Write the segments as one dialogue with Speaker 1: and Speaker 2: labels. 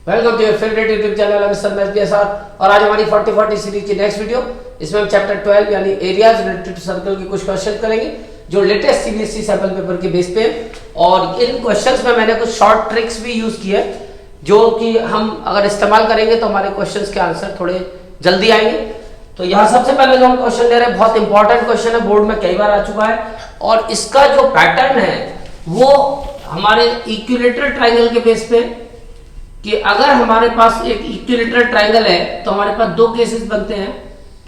Speaker 1: Welcome to your favourite YouTube channel Mister Math के साथ। और आज हमारी 40 सीरीज की नेक्स्ट वीडियो, इसमें हम चैप्टर 12 यानी एरियाज रिलेटेड टू सर्कल के कुछ क्वेश्चन करेंगे जो लेटेस्ट सीबीएसई सैंपल पेपर के बेस पे है। और इन क्वेश्चंस में मैंने कुछ शॉर्ट ट्रिक्स भी यूज किए जो कि हम अगर इस्तेमाल करेंगे तो हमारे क्वेश्चंस के आंसर थोड़े जल्दी आएंगे। तो यहाँ सबसे पहले जो हम क्वेश्चन ले रहे हैं बहुत इंपॉर्टेंट क्वेश्चन है, बोर्ड में कई बार आ चुका है और इसका जो पैटर्न है वो हमारे इक्विलेटरल ट्राइंगल के बेस पे कि अगर हमारे पास एक इक्विलेटरल ट्राइंगल है तो हमारे पास दो केसेस बनते हैं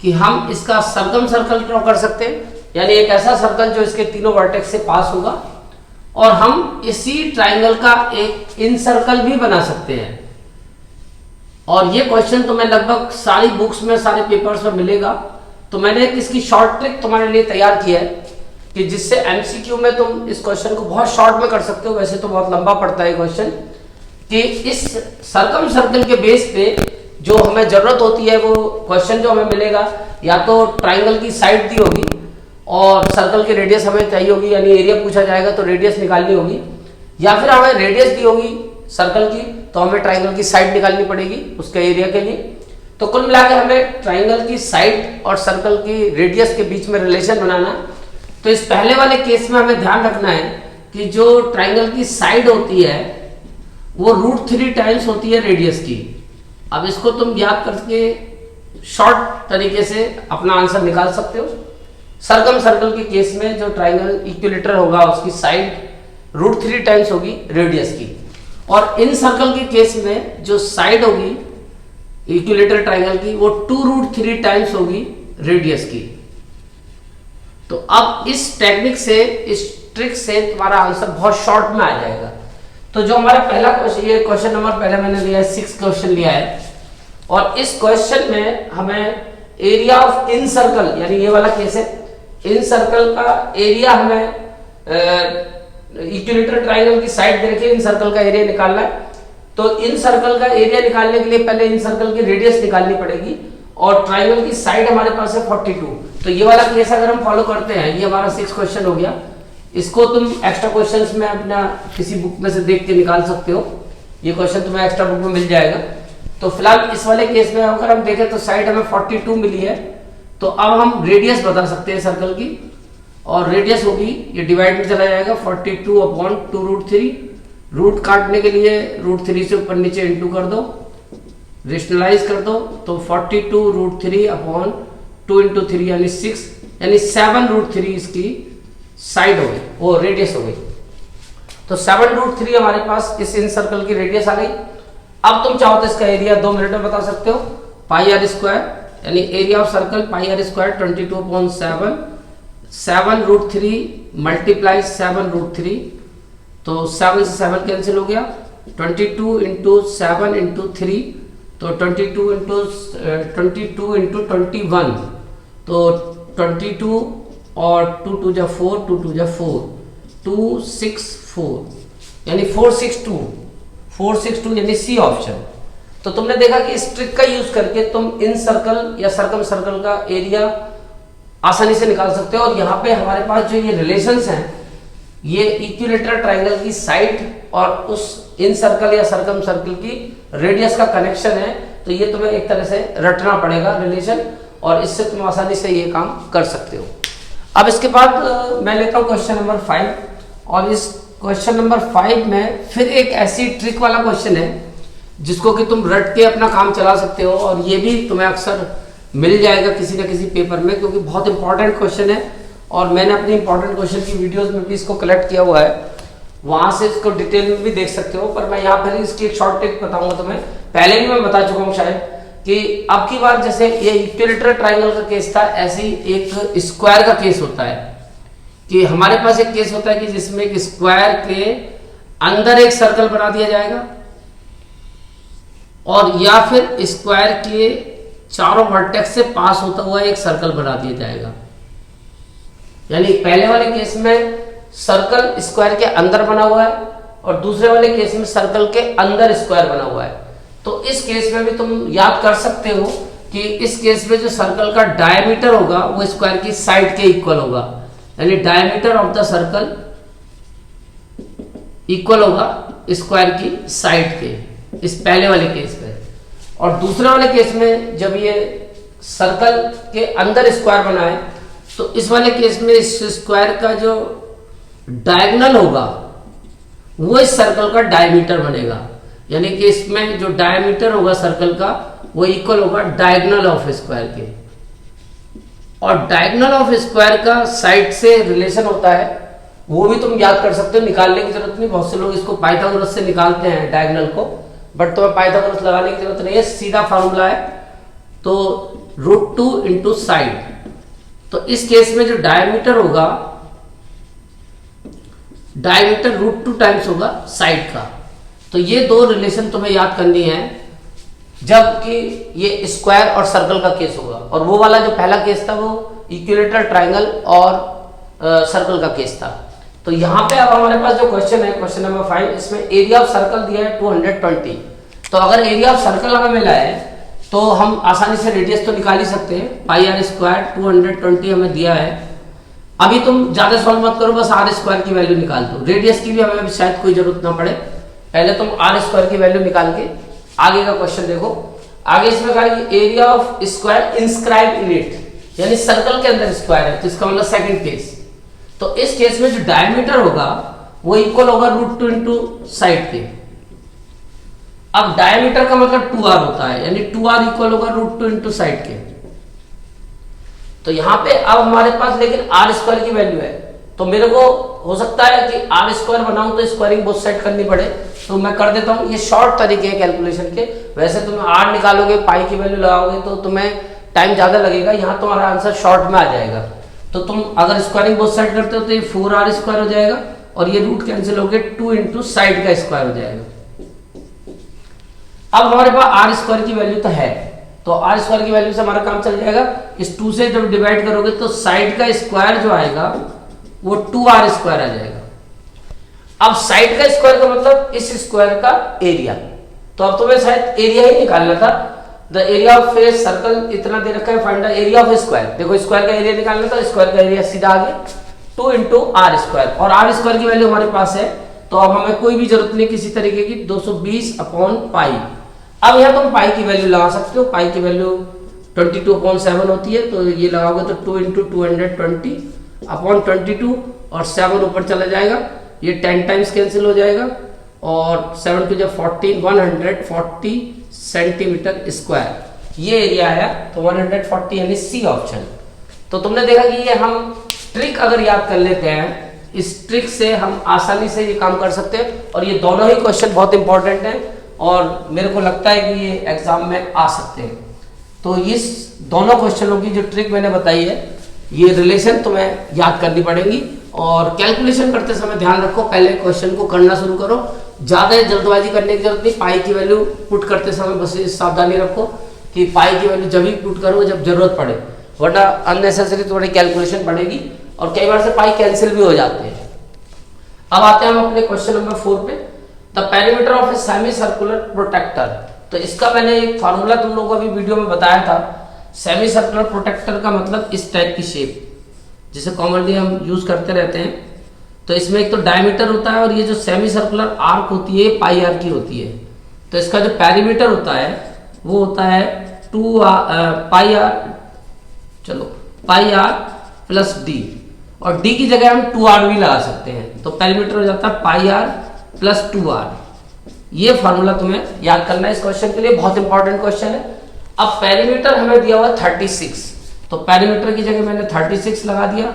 Speaker 1: कि हम इसका सरकम सर्कल ड्रॉ कर सकते हैं, यानी एक ऐसा सर्कल जो इसके तीनों वर्टेक्स से पास होगा, और हम इसी ट्राइंगल का एक इन सर्कल भी बना सकते हैं। और ये क्वेश्चन तुम्हें लगभग सारी बुक्स में सारे पेपर्स में मिलेगा। तो मैंने एक इसकी शॉर्ट ट्रिक तुम्हारे लिए तैयार की है कि जिससे एमसीक्यू में तुम इस क्वेश्चन को बहुत शॉर्ट में कर सकते हो। वैसे तो बहुत लंबा पड़ता है क्वेश्चन कि इस सरकम सर्कल के बेस पे जो हमें जरूरत होती है वो क्वेश्चन जो हमें मिलेगा या तो ट्राइंगल की साइड दी होगी और सर्कल की रेडियस हमें चाहिए होगी, यानी एरिया पूछा जाएगा तो रेडियस निकालनी होगी, या फिर हमें रेडियस दी होगी सर्कल की तो हमें ट्राइंगल की साइड निकालनी पड़ेगी उसके एरिया के लिए। तो कुल मिलाकर हमें ट्राइंगल की साइड और सर्कल की रेडियस के बीच में रिलेशन बनाना। तो इस पहले वाले केस में हमें ध्यान रखना है कि जो ट्राइंगल की साइड होती है वो √3 टाइम्स होती है रेडियस की। अब इसको तुम याद करके शॉर्ट तरीके से अपना आंसर निकाल सकते हो। सरकम सर्कल के केस में जो ट्राइंगल इक्विलेटरल होगा उसकी साइड √3 टाइम्स होगी रेडियस की, और इन सर्कल के केस में जो साइड होगी इक्विलेटरल ट्राइंगल की वो 2√3 टाइम्स होगी रेडियस की। तो अब इस टेक्निक से, इस ट्रिक से तुम्हारा आंसर बहुत शॉर्ट में आ जाएगा। तो जो हमारा पहला क्वेश्चन, ये क्वेश्चन नंबर पहले मैंने लिया है 6 क्वेश्चन लिया है, और इस क्वेश्चन में हमें एरिया ऑफ इन सर्कल, यानी ये वाला केस है, इन सर्कल का एरिया हमें इक्विलेटरल ट्राइंगल की साइड दे रखी है, इन सर्कल का एरिया निकालना है। तो इन सर्कल का एरिया निकालने के लिए पहले इन सर्कल की रेडियस निकालनी पड़ेगी और ट्राइंगल की साइड हमारे पास है 42। तो ये वाला केस अगर हम फॉलो करते हैं, ये हमारा 6 क्वेश्चन हो गया। इसको तुम एक्स्ट्रा क्वेश्चंस में अपना किसी बुक में से देख के निकाल सकते हो, ये क्वेश्चन तुम्हें एक्स्ट्रा बुक में मिल जाएगा। तो फिलहाल इस वाले केस में अगर हम देखें तो साइड हमें 42 मिली है, तो अब हम रेडियस बता सकते हैं सर्कल की, और रेडियस होगी, ये डिवाइड में चला जाएगा 42/2√3। रूट काटने के लिए √3 से ऊपर नीचे इंटू कर दो, रेशनलाइज कर दो, तो 42√3/2 × 3 यानी 6, यानी 7√3 इसकी साइड हो गई, वो रेडियस हो गई। तो 7√3 हमारे पास इस इन सर्कल की रेडियस आ गई। अब तुम चाहो तो इसका एरिया 2 मिनट में बता सकते हो। πr², यानी area of circle πr² 22/7, 7√3 multiply 7√3, तो 7 से 7 कैंसिल हो गया, 22 × 7 × 3, तो 22 × 21, तो 22 और 2 2 जा 4, 2 2 जा 4, 264, यानी 462 यानी सी ऑप्शन। तो तुमने देखा कि इस ट्रिक का यूज करके तुम इन सर्कल या सरकम सर्कल का एरिया आसानी से निकाल सकते हो। और यहाँ पे हमारे पास जो ये रिलेशंस हैं, ये इक्विलेटरल ट्राइंगल की साइड और उस इन सर्कल या सरकम सर्कल की रेडियस का कनेक्शन है। तो ये तुम्हें एक तरह से रटना पड़ेगा रिलेशन, और इससे तुम आसानी से ये काम कर सकते हो। अब इसके बाद मैं लेता हूं क्वेश्चन नंबर 5, और इस क्वेश्चन नंबर 5 में फिर एक ऐसी ट्रिक वाला क्वेश्चन है जिसको कि तुम रट के अपना काम चला सकते हो, और ये भी तुम्हें अक्सर मिल जाएगा किसी ना किसी पेपर में, क्योंकि बहुत इंपॉर्टेंट क्वेश्चन है। और मैंने अपनी इंपॉर्टेंट क्वेश्चन की वीडियोस में भी इसको कलेक्ट किया हुआ है, वहां से इसको डिटेल में भी देख सकते हो। पर मैं यहाँ पर इसकी एक शॉर्ट ट्रिक बताऊंगा तुम्हें, पहले भी मैं बता चुका हूँ शायद, कि अब की बार जैसे ये इक्विलेटरल ट्राइंगल का केस था, ऐसे ही एक स्क्वायर का केस होता है कि हमारे पास एक केस होता है कि जिसमें एक स्क्वायर के अंदर एक सर्कल बना दिया जाएगा, और या फिर स्क्वायर के चारों वर्टेक्स से पास होता हुआ एक सर्कल बना दिया जाएगा। यानी पहले वाले केस में सर्कल स्क्वायर के अंदर बना हुआ है और दूसरे वाले केस में सर्कल के अंदर स्क्वायर बना हुआ है। तो इस केस में भी तुम याद कर सकते हो कि इस केस में जो सर्कल का डायमीटर होगा वो स्क्वायर की साइड के इक्वल होगा, यानी diameter of the circle equal होगा स्क्वायर की साइड के। इस पहले वाले केस में। और दूसरे वाले केस में जब ये सर्कल के अंदर स्क्वायर बना है तो इस वाले केस में इस स्क्वायर का जो डायगोनल होगा वो इस सर्कल का डायमीटर बनेगा, यानी कि इसमें जो डायमीटर होगा सर्कल का वो इक्वल होगा डायगोनल ऑफ स्क्वायर के। और डायगोनल ऑफ स्क्वायर का साइड से रिलेशन होता है, वो भी तुम याद कर सकते हो, निकालने की जरूरत नहीं। बहुत से लोग इसको पाइथागोरस से निकालते हैं डायगोनल को, बट तुम्हें पाइथागोरस लगाने की जरूरत नहीं है, सीधा फार्मूला है। तो √2 इंटू साइड, तो इस केस में जो डायमीटर होगा, डायमीटर √2 टाइम्स होगा साइड का। तो ये दो रिलेशन तुम्हें याद करनी है जबकि ये स्क्वायर और सर्कल का केस होगा। और वो वाला जो पहला केस था वो इक्विलेटरल ट्रायंगल और सर्कल का केस था। तो यहाँ पे अब हमारे पास जो क्वेश्चन है, क्वेश्चन नंबर 5, इसमें एरिया ऑफ सर्कल दिया है 220। तो अगर एरिया ऑफ सर्कल हमें मिला है तो हम आसानी से रेडियस तो निकाल ही सकते हैं। पाई आर स्क्वायर 220 हमें दिया है। अभी तुम ज्यादा सॉल्व मत करो, बस आर स्क्वायर की वैल्यू निकाल दो। रेडियस की भी हमें शायद कोई जरूरत ना पड़े, पहले तुम आर स्क्वायर की वैल्यू निकाल के आगे का क्वेश्चन देखो। आगे इसमें कहा कि area of square inscribe in it, यानी सर्कल के अंदर स्क्वायर है, तो इसका मतलब सेकंड केस। तो इस केस में जो डायमीटर होगा वो इक्वल होगा √2 इंटू साइड के। अब डायमीटर का मतलब 2r होता है, यानी 2r इक्वल होगा √2 इंटू साइड के। तो यहां पे अब हमारे पास लेकिन आर स्क्वायर की वैल्यू है, तो मेरे को हो सकता है कि आर स्क्वायर बनाऊं तो स्क्वायरिंग बोथ साइड करनी पड़े, तो मैं कर देता हूं। ये शॉर्ट तरीके हैं कैलकुलेशन के। वैसे तुम आर निकालोगे, पाई की वैल्यू लगाओगे तो तुम्हें टाइम ज्यादा लगेगा, यहां तुम्हारा आंसर शॉर्ट में आ जाएगा। तो तुम अगर स्क्वायरिंग बोथ साइड करते हो तो ये 4r स्क्वायर हो जाएगा और ये रूट कैंसिल हो गए, 2 इंटू साइड का स्क्वायर हो जाएगा। अब हमारे पास आर स्क्वायर की वैल्यू तो है, तो आर स्क्वायर की वैल्यू से हमारा काम चल जाएगा। इस 2 से जब डिवाइड करोगे तो साइड का स्क्वायर जो आएगा वो 2r स्क्वायर आ जाएगा। अब साइड का स्क्वायर का मतलब इस स्क्वायर का एरिया, तो अब तुम्हें शायद एरिया ही निकालना था। The area of a circle इतना दे रखा है, find the area of square. देखो स्क्वायर का एरिया निकालना था, स्क्वायर का एरिया सीधा आगे 2 इंटू आर स्क्वायर, और आर स्क्वायर की वैल्यू हमारे पास है, तो अब हमें कोई भी जरूरत नहीं किसी तरीके की, 220/पाई। अब यहां तुम पाई की वैल्यू लगा सकते हो। पाई की वैल्यू 22/7 होती है, तो ये लगाओगे तो 2 इंटू 220/22 और 7 ऊपर चला जाएगा, ये 10 टाइम्स कैंसिल हो जाएगा और 7 टू 14, 140 सेंटीमीटर स्क्वायर ये एरिया आया। तो 140 यानी सी ऑप्शन। तो तुमने देखा कि ये हम ट्रिक अगर याद कर लेते हैं, इस ट्रिक से हम आसानी से ये काम कर सकते हैं। और ये दोनों ही क्वेश्चन बहुत इंपॉर्टेंट हैं और मेरे को लगता है कि ये एग्जाम में आ सकते हैं। तो इस दोनों क्वेश्चनों की जो ट्रिक मैंने बताई है, ये रिलेशन तुम्हें याद करनी पड़ेगी। और कैलकुलेशन करते समय ध्यान रखो, पहले क्वेश्चन को करना शुरू करो, ज्यादा जल्दबाजी करने की जरूरत नहीं। पाई की वैल्यू पुट करते समय बस सावधानी रखो कि पाई की वैल्यू जब ही पुट करो जब जरूरत पड़े, वरना अननेसेसरी तुम्हारी कैलकुलेशन बढ़ेगी और कई बार से पाई कैंसिल भी हो जाते हैं। अब आते हैं हम अपने क्वेश्चन नंबर 4 पे। The perimeter of a semi circular protractor. तो इसका मैंने एक फार्मूला तुम लोगों को अभी वीडियो में बताया था। सेमी सर्कुलर प्रोटेक्टर का मतलब इस टाइप की शेप, जिसे कॉमनली हम यूज करते रहते हैं। तो इसमें एक तो डायमीटर होता है और ये जो सेमी सर्कुलर आर्क होती है पाई आर की होती है। तो इसका जो पेरीमीटर होता है वो होता है 2 पाई आर, चलो पाई आर प्लस डी, और डी की जगह हम 2r भी लगा सकते हैं। तो पेरीमीटर हो जाता है पाई आर प्लस 2r। ये फॉर्मूला तुम्हें याद करना है इस क्वेश्चन के लिए, बहुत इंपॉर्टेंट क्वेश्चन है। अब पेरीमीटर हमें दिया हुआ 36, तो पेरीमीटर की जगह मैंने 36 लगा दिया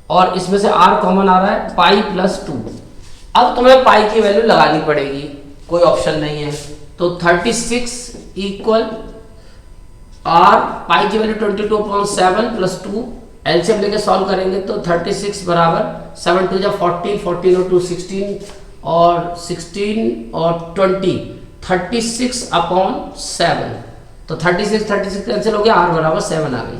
Speaker 1: और इसमें से r कॉमन आ रहा है, पाई प्लस 2। अब तुम्हें पाई की वैल्यू लगानी पड़ेगी, कोई ऑप्शन नहीं है। तो 36 इक्वल r, पाई की वैल्यू 22/7 प्लस 2, एलसीएम लेके सॉल्व करेंगे तो 36 बराबर 7 टू 14, 14 और 2 16 और 16 और 20, 36/7। तो 36 कैंसिल हो गया, r बराबर 7 आ गई।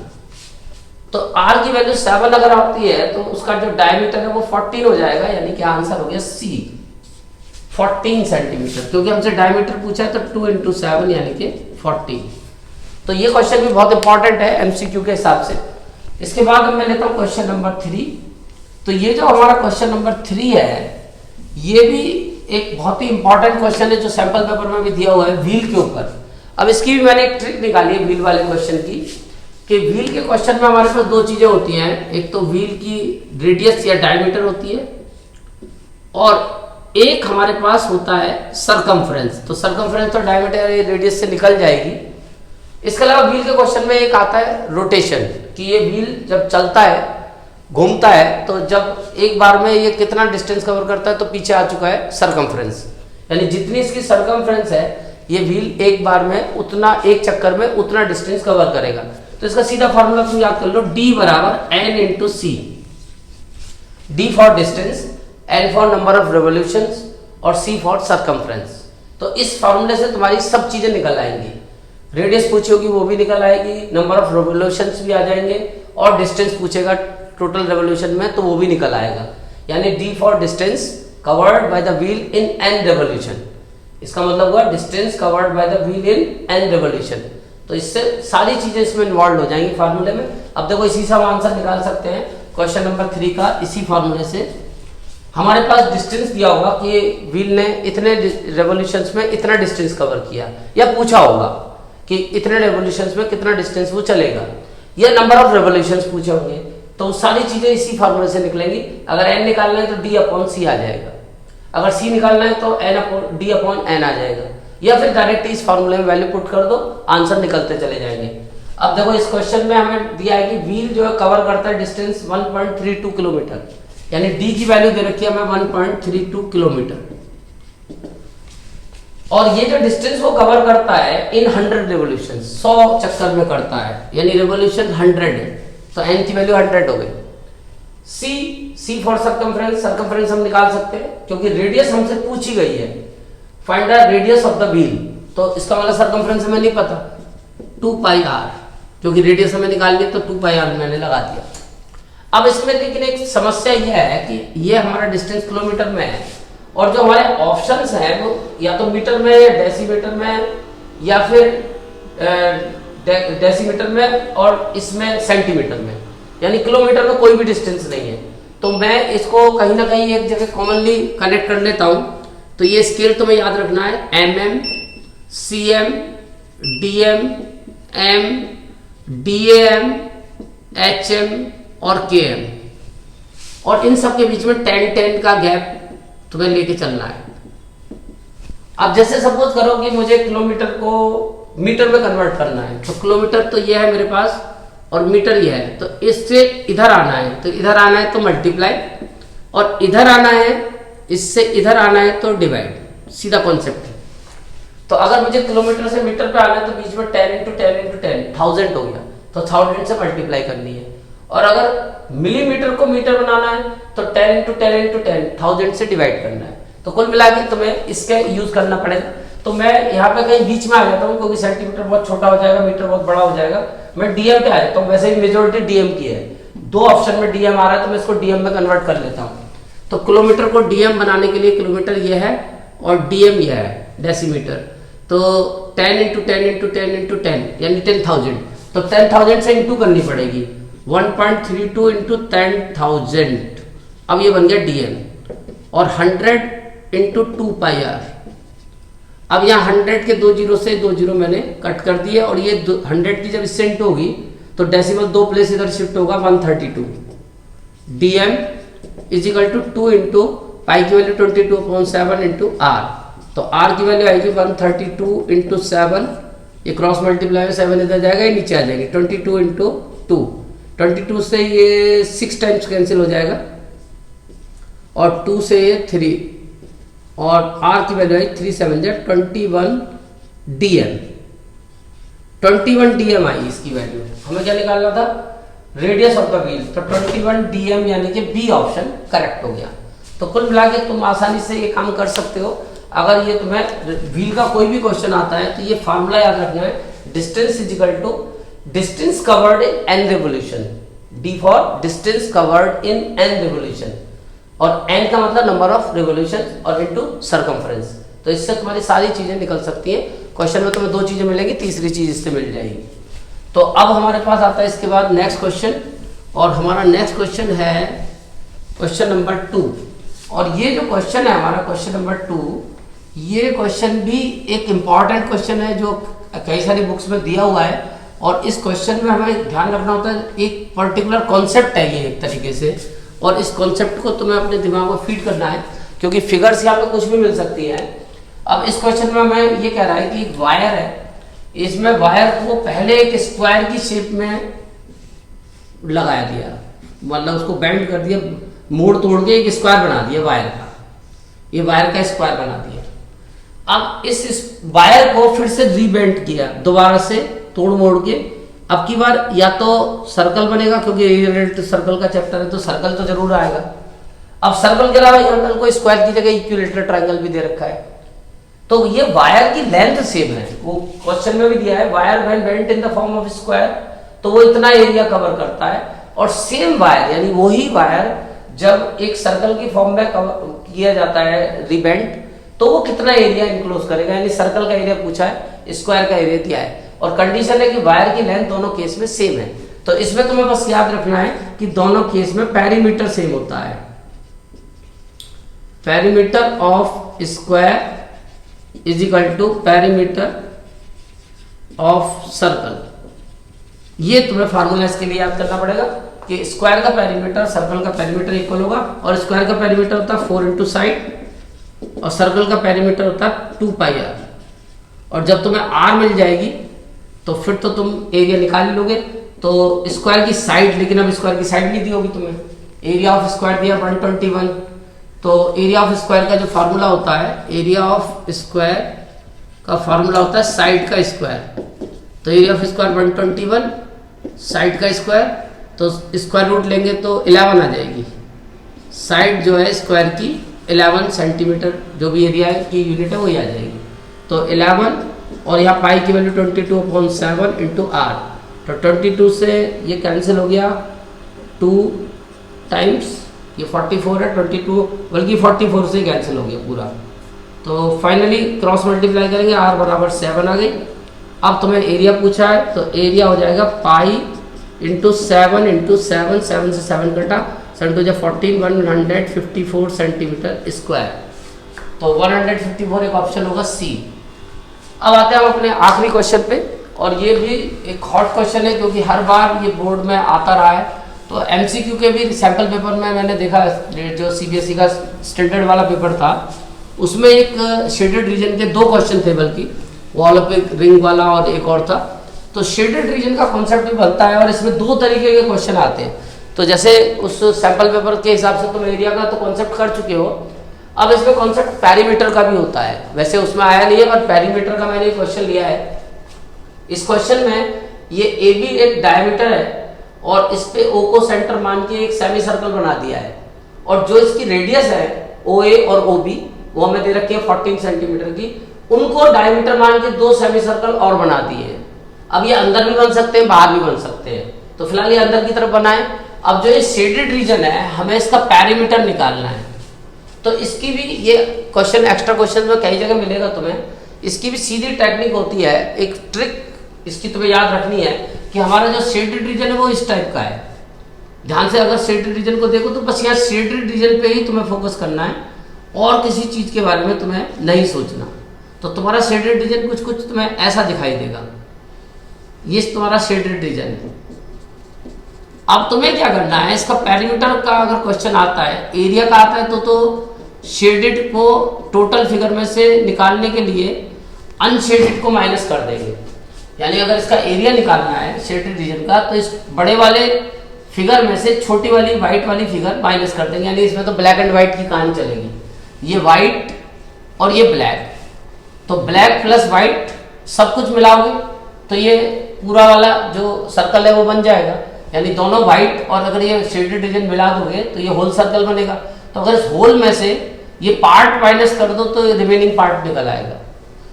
Speaker 1: तो r की वैल्यू 7 अगर आती है तो उसका जो डायमीटर है वो 14 हो जाएगा, यानी कि आंसर हो गया C, 14 सेंटीमीटर। क्योंकि हमसे डायमीटर पूछा है तो 2 इंटू 7 यानी कि 14। तो ये क्वेश्चन भी बहुत इंपॉर्टेंट है एमसीक्यू के हिसाब से। इसके बाद मैं लेता हूं क्वेश्चन नंबर 3। तो ये जो हमारा क्वेश्चन नंबर 3 है, ये भी एक बहुत ही इंपॉर्टेंट क्वेश्चन है जो सैंपल पेपर में भी दिया हुआ है व्हील के ऊपर। अब इसकी भी मैंने एक ट्रिक निकाली है व्हील वाले क्वेश्चन की, कि व्हील के क्वेश्चन में हमारे पास दो चीजें होती हैं, एक तो व्हील की रेडियस या डायमीटर होती है और एक हमारे पास होता है सरकमफ्रेंस। तो सरकमफ्रेंस तो डायमीटर या रेडियस से निकल जाएगी। इसके अलावा व्हील के क्वेश्चन में एक आता है रोटेशन, कि ये व्हील जब चलता है, घूमता है, तो जब एक बार में ये कितना डिस्टेंस कवर करता है, तो पीछे आ चुका है सरकमफ्रेंस, यानी जितनी इसकी सरकमफ्रेंस है ये व्हील एक बार में उतना, एक चक्कर में उतना डिस्टेंस कवर करेगा। तो इसका सीधा फॉर्मूला तुम याद कर लो, D बराबर N into C. D for distance, N for number of revolutions और C फॉर सरकमफ्रेंस। तो इस फॉर्मूले से तुम्हारी सब चीजें निकल आएंगी, रेडियस पूछी होगी वो भी निकल आएगी, नंबर ऑफ रेवोल्यूशंस भी आ जाएंगे और डिस्टेंस पूछेगा टोटल रेवोल्यूशन में तो वो भी निकल आएगा। यानी D for distance covered by the wheel in N revolution, इसका मतलब हुआ distance covered by the wheel in N revolution. तो इससे सारी चीजें इसमें इन्वॉल्व हो जाएंगी फार्मूले में। अब देखो इसी से हम आंसर निकाल सकते हैं क्वेश्चन नंबर 3 का। इसी फार्मूले से हमारे पास डिस्टेंस दिया होगा कि व्हील ने इतने रेवोल्यूशंस में इतना डिस्टेंस कवर किया, या पूछा होगा कि इतने रेवोल्यूशंस में कितना डिस्टेंस वो चलेगा, या नंबर ऑफ रेवोल्यूशंस पूछे होंगे। तो सारी चीजें इसी फार्मूले से निकलेंगी। अगर n निकालना है तो d अपॉन सी आ जाएगा, अगर c निकालना है तो d अपॉन n आ जाएगा, या फिर डायरेक्ट इस फार्मूले में वैल्यू पुट कर दो, आंसर निकलते चले जाएंगे। अब देखो इस क्वेश्चन में हमें दिया है कि व्हील जो है कवर करता है डिस्टेंस 1.32 किलोमीटर, यानी d की वैल्यू दे रखी है हमें 1.32 किलोमीटर, और ये जो डिस्टेंस वो कवर करता है इन 100 रेवोल्यूशन, 100 चक्कर में करता है, यानी रेवोल्यूशन 100 है, तो n की वैल्यू 100 हो गई। C फॉर सरकमफ्रेंस, सरकमफ्रेंस हम निकाल सकते हैं क्योंकि रेडियस हमसे पूछी गई है, find the radius of the wheel, तो इसका मतलब सरकमफ्रेंस हमें नहीं पता, 2 पाई r, क्योंकि रेडियस हमें निकालनी है तो 2 पाई r मैंने लगा दिया। अब इसमें लेकिन एक समस्या यह है कि ये हमारा डिस्टेंस किलोमीटर में है, और जो हमारे ऑप्शंस हैं वो या तो मीटर में या डेसीमीटर में, या फिर डेसीमीटर में और इसमें सेंटीमीटर में, यानी किलोमीटर में कोई भी डिस्टेंस नहीं है। तो मैं इसको कहीं ना कहीं एक जगह कॉमनली कनेक्ट कर लेता हूं। तो ये स्केल तुम्हें याद रखना है, mm, cm, dm, m, dam, hm और km, और इन सब के बीच में 10 का गैप तुम्हें लेके चलना है। अब जैसे सपोज करो कि मुझे किलोमीटर को मीटर में कन्वर्ट करना है, तो किलोमीटर तो ये है मेरे पास और मीटर ये है, तो इससे इधर आना है, तो इधर आना है तो मल्टीप्लाई, और इधर आना है, इससे इधर आना है तो डिवाइड, सीधा कॉन्सेप्ट है। तो अगर मुझे किलोमीटर से मीटर पे आना है तो बीच में 10 इंटू 10 इंटू 10 1000 हो गया, तो 1000 से मल्टीप्लाई करनी है। और अगर मिलीमीटर को मीटर बनाना है तो 10 इंटू 10 इंटू 10 1000 से डिवाइड करना है। तो कुल मिला के तुम्हें इसके यूज करना पड़ेगा। तो मैं यहाँ पे कहीं बीच में आ जाता हूँ क्योंकि सेंटीमीटर बहुत छोटा हो जाएगा, मीटर बहुत बड़ा हो जाएगा, मैं डीएम पे आ जाता हूँ। वैसे ही मेजोरिटी डीएम की है, 2 ऑप्शन में डीएम आ रहा है तो मैं इसको डीएम में कन्वर्ट कर लेता हूँ। तो किलोमीटर को डीएम बनाने के लिए किलोमीटर ये है और डीएम ये है डेसीमीटर, तो 10 इंटू 10 इंटू 10 इंटू 10 यानी 10,000, तो 10,000 से इंटू करनी पड़ेगी, 1.32 इंटू 10,000। अब ये बन गया डीएम, और 100 इंटू 2 पाई आर। अब यहाँ 100 के 2 जीरो से 2 जीरो मैंने कट कर दिए, और ये 100 की जब इससे इंटू होगी तो डेसिमल 2 प्लेस इधर शिफ्ट होगा, 132। DM is equal to 2 into pi की वैल्यू 22/7 इंटू आर, तो आर की वैल्यू आएगी 132 इंटू 7, ये क्रॉस मल्टीप्लाई में 7 इधर जाएगा, ये नीचे आ जाएगी 22 इंटू 2, 22 से ये 6 टाइम्स कैंसिल हो जाएगा, और 2 से ये 3, और आर की वैल्यू आई 3 7 21 डीएम, 21 डीएम आई इसकी वैल्यू। हमें क्या निकालना था, रेडियस ऑफ द व्हील, तो 21 डीएम यानी कि बी ऑप्शन करेक्ट हो गया। तो कुल मिला के तुम आसानी से ये काम कर सकते हो। अगर ये तुम्हें व्हील का कोई भी क्वेश्चन आता है तो ये फार्मूला याद रखना है, distance is equal to distance covered in N revolution, D for distance covered in N revolution, और n का मतलब नंबर ऑफ रेवोल्यूशन और इनटू सरकमफ्रेंस। तो इससे तुम्हारी सारी चीजें निकल सकती हैं। क्वेश्चन में तुम्हें 2 चीजें मिलेंगी, तीसरी चीज इससे मिल जाएगी। तो अब हमारे पास आता है इसके बाद नेक्स्ट क्वेश्चन, और हमारा नेक्स्ट क्वेश्चन है क्वेश्चन नंबर 2, और ये जो क्वेश्चन है हमारा क्वेश्चन नंबर 2, ये क्वेश्चन भी एक इम्पॉर्टेंट क्वेश्चन है जो कई सारी बुक्स में दिया हुआ है। और इस क्वेश्चन में हमें ध्यान रखना होता है, एक पर्टिकुलर कॉन्सेप्ट है ये एक तरीके से, और इस कॉन्सेप्ट को तुम्हें अपने दिमाग में फीड करना है, क्योंकि फिगर्स यहाँ पे कुछ भी मिल सकती है। अब इस क्वेश्चन में हमें ये कह रहा है कि एक वायर है, इसमें वायर को पहले एक स्क्वायर की शेप में लगा दिया, मतलब उसको बेंड कर दिया, मोड़ तोड़ के एक स्क्वायर बना दिया वायर का, ये वायर का स्क्वायर बना दिया। अब इस वायर को फिर से रीबेंड किया, दोबारा से तोड़ मोड़ के, अब की बार या तो सर्कल बनेगा, क्योंकि रिलेटेड सर्कल का चैप्टर है तो सर्कल तो जरूर आएगा। अब सर्कल के अलावा यहाँ पर कोई स्क्वायर की जगह इक्विलेटरल ट्रायंगल भी दे रखा है, तो ये वायर की लेंथ सेम है, वो क्वेश्चन में भी दिया है, wire when bent in the form of square, तो वो इतना एरिया कवर करता है। और सेम वायर यानी वही वायर जब एक सर्कल की फॉर्म में किया जाता है रिबेंट, तो वो कितना एरिया इंक्लोज करेगा, यानी सर्कल का एरिया पूछा है, स्क्वायर का एरिया दिया है, और कंडीशन है कि वायर की लेंथ दोनों केस में सेम है। तो इसमें तुम्हें बस याद रखना है कि दोनों केस में पेरीमीटर सेम होता है, perimeter of square is equal to perimeter of circle. ये तुम्हें फार्मूला इसके लिए याद करना पड़ेगा कि स्क्वायर का पेरीमीटर सर्कल का पेरीमीटर इक्वल होगा, और स्क्वायर का पेरीमीटर होता है 4 इंटू साइड और सर्कल का पेरीमीटर होता है 2πr। और जब तुम्हें r मिल जाएगी तो फिर तो तुम एरिया निकाल लोगे। तो स्क्वायर की साइड, लेकिन अब स्क्वायर की साइड नहीं दी होगी तुम्हें, एरिया ऑफ स्क्वायर दिया 121, तो एरिया ऑफ स्क्वायर का जो फार्मूला होता है, एरिया ऑफ स्क्वायर का फार्मूला होता है साइड का स्क्वायर, तो एरिया ऑफ स्क्वायर 121, साइड का स्क्वायर, तो स्क्वायर रूट लेंगे तो 11 आ जाएगी, साइड जो है स्क्वायर की 11 सेंटीमीटर जो भी एरिया की यूनिट है वही आ जाएगी। तो 11 और यहाँ पाई की वैल्यू 22/7 इंटू आर, तो 22 से ये कैंसिल हो गया, 2 टाइम्स ये 44 है, 22 बल्कि 44 से कैंसिल हो गया पूरा। तो फाइनली क्रॉस मल्टीप्लाई करेंगे, r बराबर 7 आ गई। अब तुम्हें एरिया पूछा है तो एरिया हो जाएगा पाई इंटू 7 इंटू 7, 7 से 7 कटा, 7 टू 14, 154 सेंटीमीटर स्क्वायर, तो 154 एक ऑप्शन होगा सी। अब आते हैं हम अपने आखिरी क्वेश्चन पे, और ये भी एक हॉट क्वेश्चन है क्योंकि हर बार ये बोर्ड में आता रहा है। तो एमसीक्यू के भी सैंपल पेपर में मैंने देखा, जो सीबीएसई का स्टैंडर्ड वाला पेपर था उसमें एक शेडेड रीजन के 2 क्वेश्चन थे, बल्कि वॉलपिक रिंग वाला और एक और था। तो शेडेड रीजन का कॉन्सेप्ट भी बनता है और इसमें 2 तरीके के क्वेश्चन आते हैं। तो जैसे उस सैंपल पेपर के हिसाब से तुम एरिया का तो कॉन्सेप्ट कर चुके हो, अब इसमें कॉन्सेप्ट पेरीमीटर का भी होता है। वैसे उसमें आया नहीं है पर पेरीमीटर का मैंने क्वेश्चन लिया है। इस क्वेश्चन में ये ए बी एक डायमीटर है और इस पे ओ को सेंटर मान के एक सेमी सर्कल बना दिया है, और जो इसकी रेडियस है ओ ए और ओ बी वो हमें दे रखी है 14 सेंटीमीटर की, उनको डायमीटर मान के 2 सेमी सर्कल और बना दिए हैं। अब ये अंदर भी बन सकते हैं बाहर भी बन सकते हैं, तो फिलहाल ये अंदर की तरफ बनाए। अब जो ये शेडेड रीजन है हमें इसका पेरीमीटर निकालना है, तो इसकी भी ये क्वेश्चन एक्स्ट्रा क्वेश्चन में कई जगह मिलेगा तुम्हें। इसकी भी सीधी टेक्निक होती है, एक ट्रिक इसकी तुम्हें याद रखनी है कि हमारा जो शेडेड रीजन है वो इस टाइप का है। ध्यान से अगर शेडेड रीजन को देखो तो बस यहाँ शेडेड रीजन पे ही तुम्हें फोकस करना है और किसी चीज के बारे में तुम्हें नहीं सोचना। तो तुम्हारा शेडेड रीजन कुछ कुछ तुम्हें ऐसा दिखाई देगा, ये तुम्हारा शेडेड रीजन है। अब तुम्हें क्या करना है, इसका पेरीमीटर का अगर क्वेश्चन आता है, एरिया का आता है तो शेडेड को टोटल फिगर में से निकालने के लिए अनशेडेड को माइनस कर देंगे। यानी अगर इसका एरिया निकालना है शेडेड रीजन का तो इस बड़े वाले फिगर में से छोटी वाली व्हाइट वाली फिगर माइनस कर देंगे। यानी इसमें तो ब्लैक एंड व्हाइट की कहानी चलेगी, ये व्हाइट और ये ब्लैक, तो ब्लैक प्लस व्हाइट सब कुछ मिलाओगे तो ये पूरा वाला जो सर्कल है वो बन जाएगा। यानी दोनों व्हाइट और अगर ये शेडेड रीजन मिला दोगे तो ये होल सर्कल बनेगा। तो अगर इस होल में से ये पार्ट माइनस कर दो तो रिमेनिंग पार्ट निकल आएगा।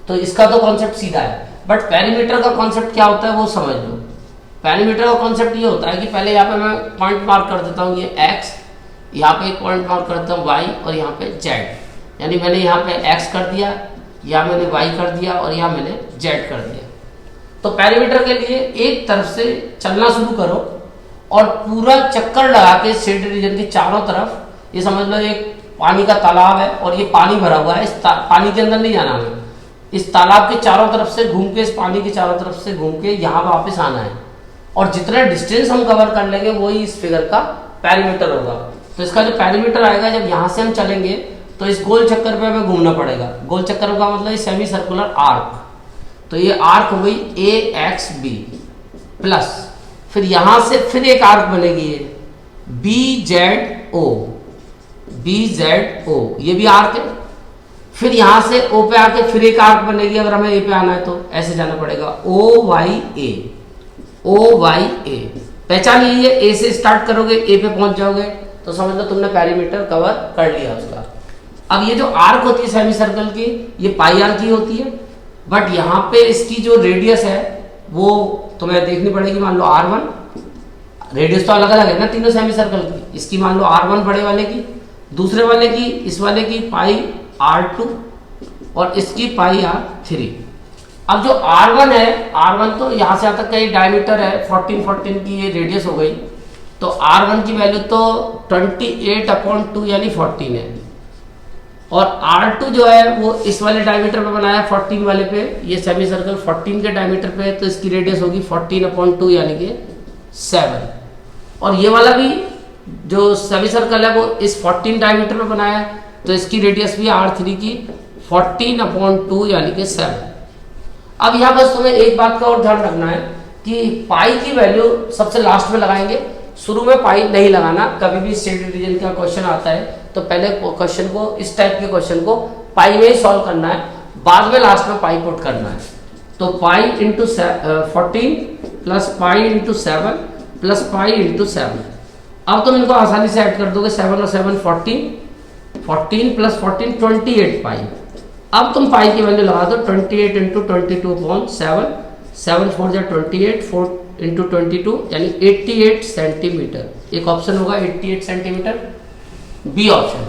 Speaker 1: तो इसका तो कॉन्सेप्ट सीधा है, बट पेरीमीटर का कॉन्सेप्ट क्या होता है वो समझ लो। पेरीमीटर का कॉन्सेप्ट ये होता है कि पहले यहाँ पे मैं पॉइंट मार्क कर देता हूँ, ये x, यहाँ पे एक पॉइंट मार्क कर देता हूँ y और यहाँ पे z। यानी मैंने यहाँ पे x कर दिया, यहाँ मैंने y कर दिया और यहाँ मैंने z कर दिया। तो पेरीमीटर के लिए एक तरफ से चलना शुरू करो और पूरा चक्कर लगा के शेडेड रीजन के चारों तरफ, ये समझ लो एक पानी का तालाब है और ये पानी भरा हुआ है, इस पानी के अंदर नहीं जाना हमें, इस तालाब के चारों तरफ से घूम के, इस पानी के चारों तरफ से घूम के यहाँ वापस आना है, और जितना डिस्टेंस हम कवर कर लेंगे वही इस फिगर का पेरीमीटर होगा। तो इसका जो पेरीमीटर आएगा, जब यहाँ से हम चलेंगे तो इस गोल चक्कर पे हमें घूमना पड़ेगा। गोल चक्कर का मतलब सेमी सर्कुलर आर्क, तो ये आर्क हो गई AXB प्लस, फिर यहां से फिर एक आर्क बनेगी ये BZO, ये भी आर्क है। फिर यहां से O पे आके फिर एक आर्क बनेगी, अगर हमें A पे आना है तो ऐसे जाना पड़ेगा OYA। पहचान लीजिए, A से स्टार्ट करोगे A पे पहुंच जाओगे तो समझ लो तुमने पेरीमीटर कवर कर लिया उसका। अब ये जो आर्क होती है सेमी सर्कल की, ये पाई आर की होती है, बट यहाँ पे इसकी जो रेडियस है वो तुम्हें देखनी पड़ेगी। मान लो R1, रेडियस तो अलग अलग है ना तीनों सेमी सर्कल की, इसकी मान लो R1 बड़े वाले की, दूसरे वाले की, इस वाले की पाई R2 और इसकी पाई R3। अब जो R1 है, R1 तो यहाँ से यहाँ तक का ये डायमीटर है, 14 की ये रेडियस हो गई, तो R1 की वैल्यू तो 28/2 यानी 14 है, और R2 जो है वो इस वाले डायमीटर पे बनाया है 14 वाले पे, ये सेमी सर्कल 14 के डायमीटर पे है, तो इसकी रेडियस होगी 14/2 यानी कि 7। और ये वाला भी जो सेमी सर्कल है वो इस 14 डायमीटर पे बनाया है, तो इसकी रेडियस भी R3 की 14/2 यानी कि 7। अब यहाँ बस तुम्हें एक बात का और ध्यान रखना है कि पाई की वैल्यू सबसे लास्ट में लगाएंगे, शुरू में पाई नहीं लगाना। कभी भी स्टेट रीजन का क्वेश्चन आता है तो पहले क्वेश्चन को, इस टाइप के क्वेश्चन को पाई में ही सॉल्व करना है, बाद में लास्ट में पाई पुट करना है। तो pi into 14 plus pi into 7 plus pi into 7। अब तुम इनको आसानी से ऐड कर दोगे, 7 और 7 14 प्लस 14 28 पाई। अब तुम पाई की वैल्यू लगा दो 28 इंटू 22/7, 7 4 जा 28, 4 इंटू 22 यानी 88 सेंटीमीटर। एक ऑप्शन होगा 88 सेंटीमीटर, बी ऑप्शन।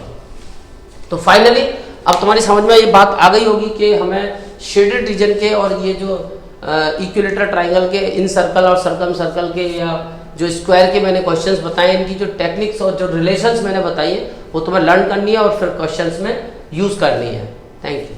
Speaker 1: तो फाइनली अब तुम्हारी समझ में ये बात आ गई होगी कि हमें शेडेड रीजन के और ये जो इक्विलेटरल ट्राइंगल के, इन सर्कल और सर्कम सर्कल के, या जो स्क्वायर के मैंने क्वेश्चंस बताए, इनकी जो टेक्निक्स और जो रिलेशंस मैंने बताई है वो तुम्हें लर्न करनी है और फिर क्वेश्चंस में यूज करनी है। Thank you.